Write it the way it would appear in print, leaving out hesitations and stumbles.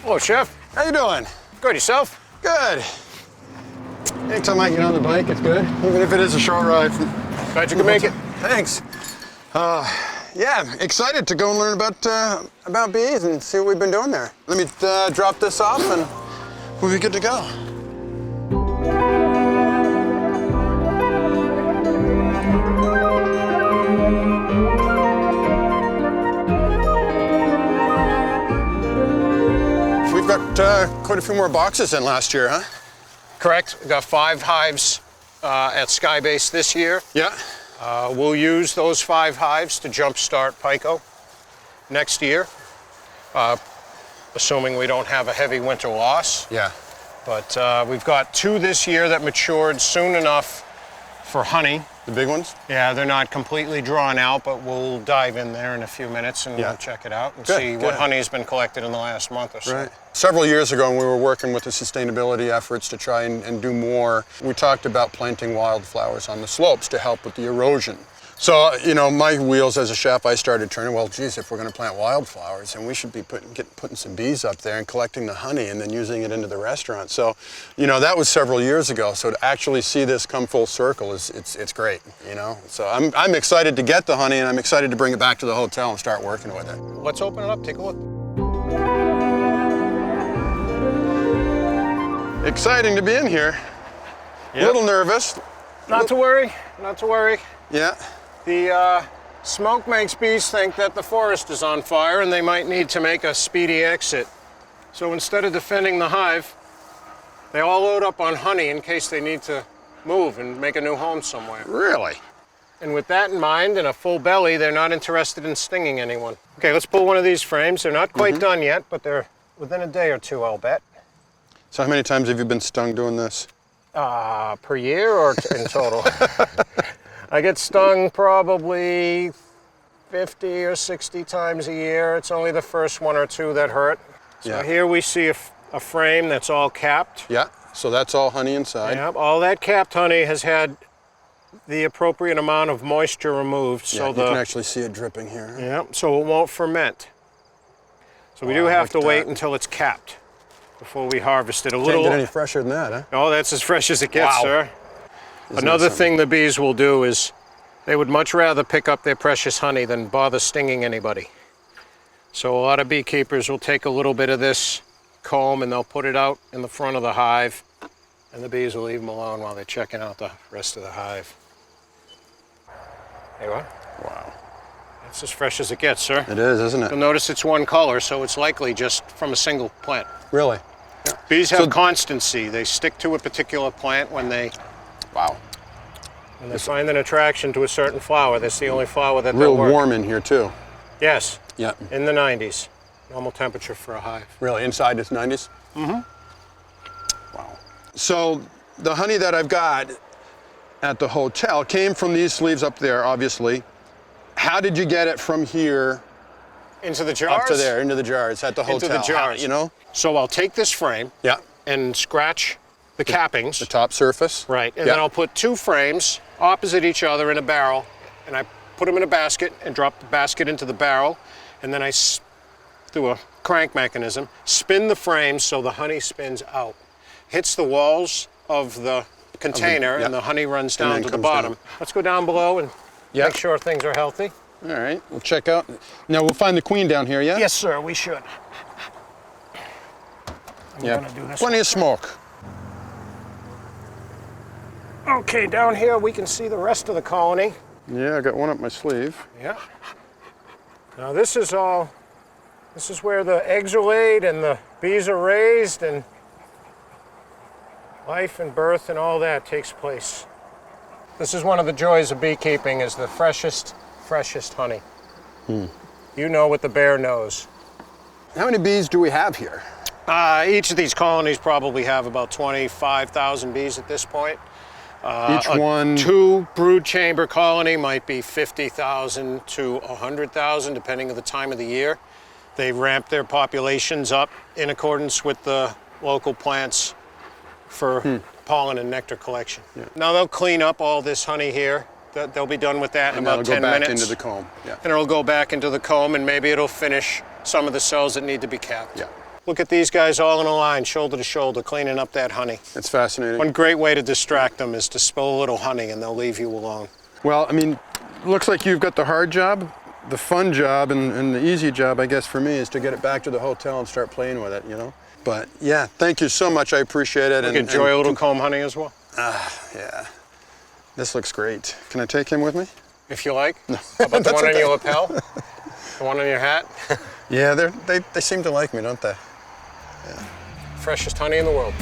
Hello, Chef. How you doing? Good, yourself? Good. Anytime I get on the bike, it's good, even if it is a short ride. Glad you can make it. Thanks. Yeah, I'm excited to go and learn about bees and see what we've been doing there. Let me drop this off and we'll be good to go. We've got quite a few more boxes than last year, huh? Correct. We got 5 hives at Skybase this year. Yeah. We'll use those 5 hives to jumpstart Pico next year, assuming we don't have a heavy winter loss. Yeah. But we've got 2 this year that matured soon enough for honey. The big ones? Yeah, they're not completely drawn out, but we'll dive in there in a few minutes and we'll check it out and see what honey's been collected in the last month or so. Right. Several years ago, when we were working with the sustainability efforts to try and do more, we talked about planting wildflowers on the slopes to help with the erosion. So, you know, my wheels as a chef, I started turning, well, geez, if we're going to plant wildflowers, then we should be putting some bees up there and collecting the honey and then using it into the restaurant. So, you know, that was several years ago. So to actually see this come full circle it's great, you know. So I'm excited to get the honey and I'm excited to bring it back to the hotel and start working with it. Let's open it up, take a look. Exciting to be in here. Yep. A little nervous. Not to worry, not to worry. Yeah. The smoke makes bees think that the forest is on fire and they might need to make a speedy exit. So instead of defending the hive, they all load up on honey in case they need to move and make a new home somewhere. Really? And with that in mind and a full belly, they're not interested in stinging anyone. Okay, let's pull one of these frames. They're not quite done yet, but they're within a day or two, I'll bet. So how many times have you been stung doing this? Per year or in total? I get stung probably 50 or 60 times a year. It's only the first 1 or 2 that hurt. So here we see a frame that's all capped. Yeah, so that's all honey inside. Yep, all that capped honey has had the appropriate amount of moisture removed. So you can actually see it dripping here. Yep, so it won't ferment. So we do have to wait until it's capped before we harvest it. Can't get any fresher than that, huh? Oh, that's as fresh as it gets, sir. Another thing the bees will do is they would much rather pick up their precious honey than bother stinging anybody. So a lot of beekeepers will take a little bit of this comb and they'll put it out in the front of the hive and the bees will leave them alone while they're checking out the rest of the hive. There you are. Wow. That's as fresh as it gets, sir. It is, isn't it? You'll notice it's one color, so it's likely just from a single plant. Really? Yeah. Bees have constancy. They stick to a particular plant when they find an attraction to a certain flower. That's the only flower that they'll work. Real warm in here too. Yes. Yeah. In the 90s. Normal temperature for a hive. Really? Inside it's 90s? Mm-hmm. Wow. So the honey that I've got at the hotel came from these sleeves up there, obviously. How did you get it from here into the jars? Up to there, into the jars at the hotel. Into the jars. How, you know? So I'll take this frame and scratch the cappings. The top surface. Right. And then I'll put 2 frames opposite each other in a barrel, and I put them in a basket and drop the basket into the barrel, and then I, through a crank mechanism, spin the frames so the honey spins out. Hits the walls of the container, and the honey runs down to the bottom. Down. Let's go down below and make sure things are healthy. All right, we'll check out. Now we'll find the queen down here, yeah? Yes, sir, we should. Plenty of smoke. Okay, down here we can see the rest of the colony. Yeah, I got one up my sleeve. Yeah. Now this is where the eggs are laid and the bees are raised and life and birth and all that takes place. This is one of the joys of beekeeping, is the freshest honey. You know what the bear knows. How many bees do we have here? Each of these colonies probably have about 25,000 bees at this point. Each one? 2 brood chamber colony might be 50,000 to 100,000, depending on the time of the year. They ramp their populations up in accordance with the local plants for pollen and nectar collection. Yeah. Now they'll clean up all this honey here. They'll be done with that in about 10 minutes. And it'll go back into the comb. Yeah. And it'll go back into the comb, and maybe it'll finish some of the cells that need to be capped. Yeah. Look at these guys all in a line, shoulder to shoulder, cleaning up that honey. It's fascinating. One great way to distract them is to spill a little honey and they'll leave you alone. Well, I mean, looks like you've got the hard job. The fun job and the easy job, I guess, for me is to get it back to the hotel and start playing with it, you know? But yeah, thank you so much. I appreciate it. You can enjoy a little comb honey as well. Yeah. This looks great. Can I take him with me? If you like. How about the one on your lapel? The one on your hat? Yeah, they seem to like me, don't they? Freshest honey in the world.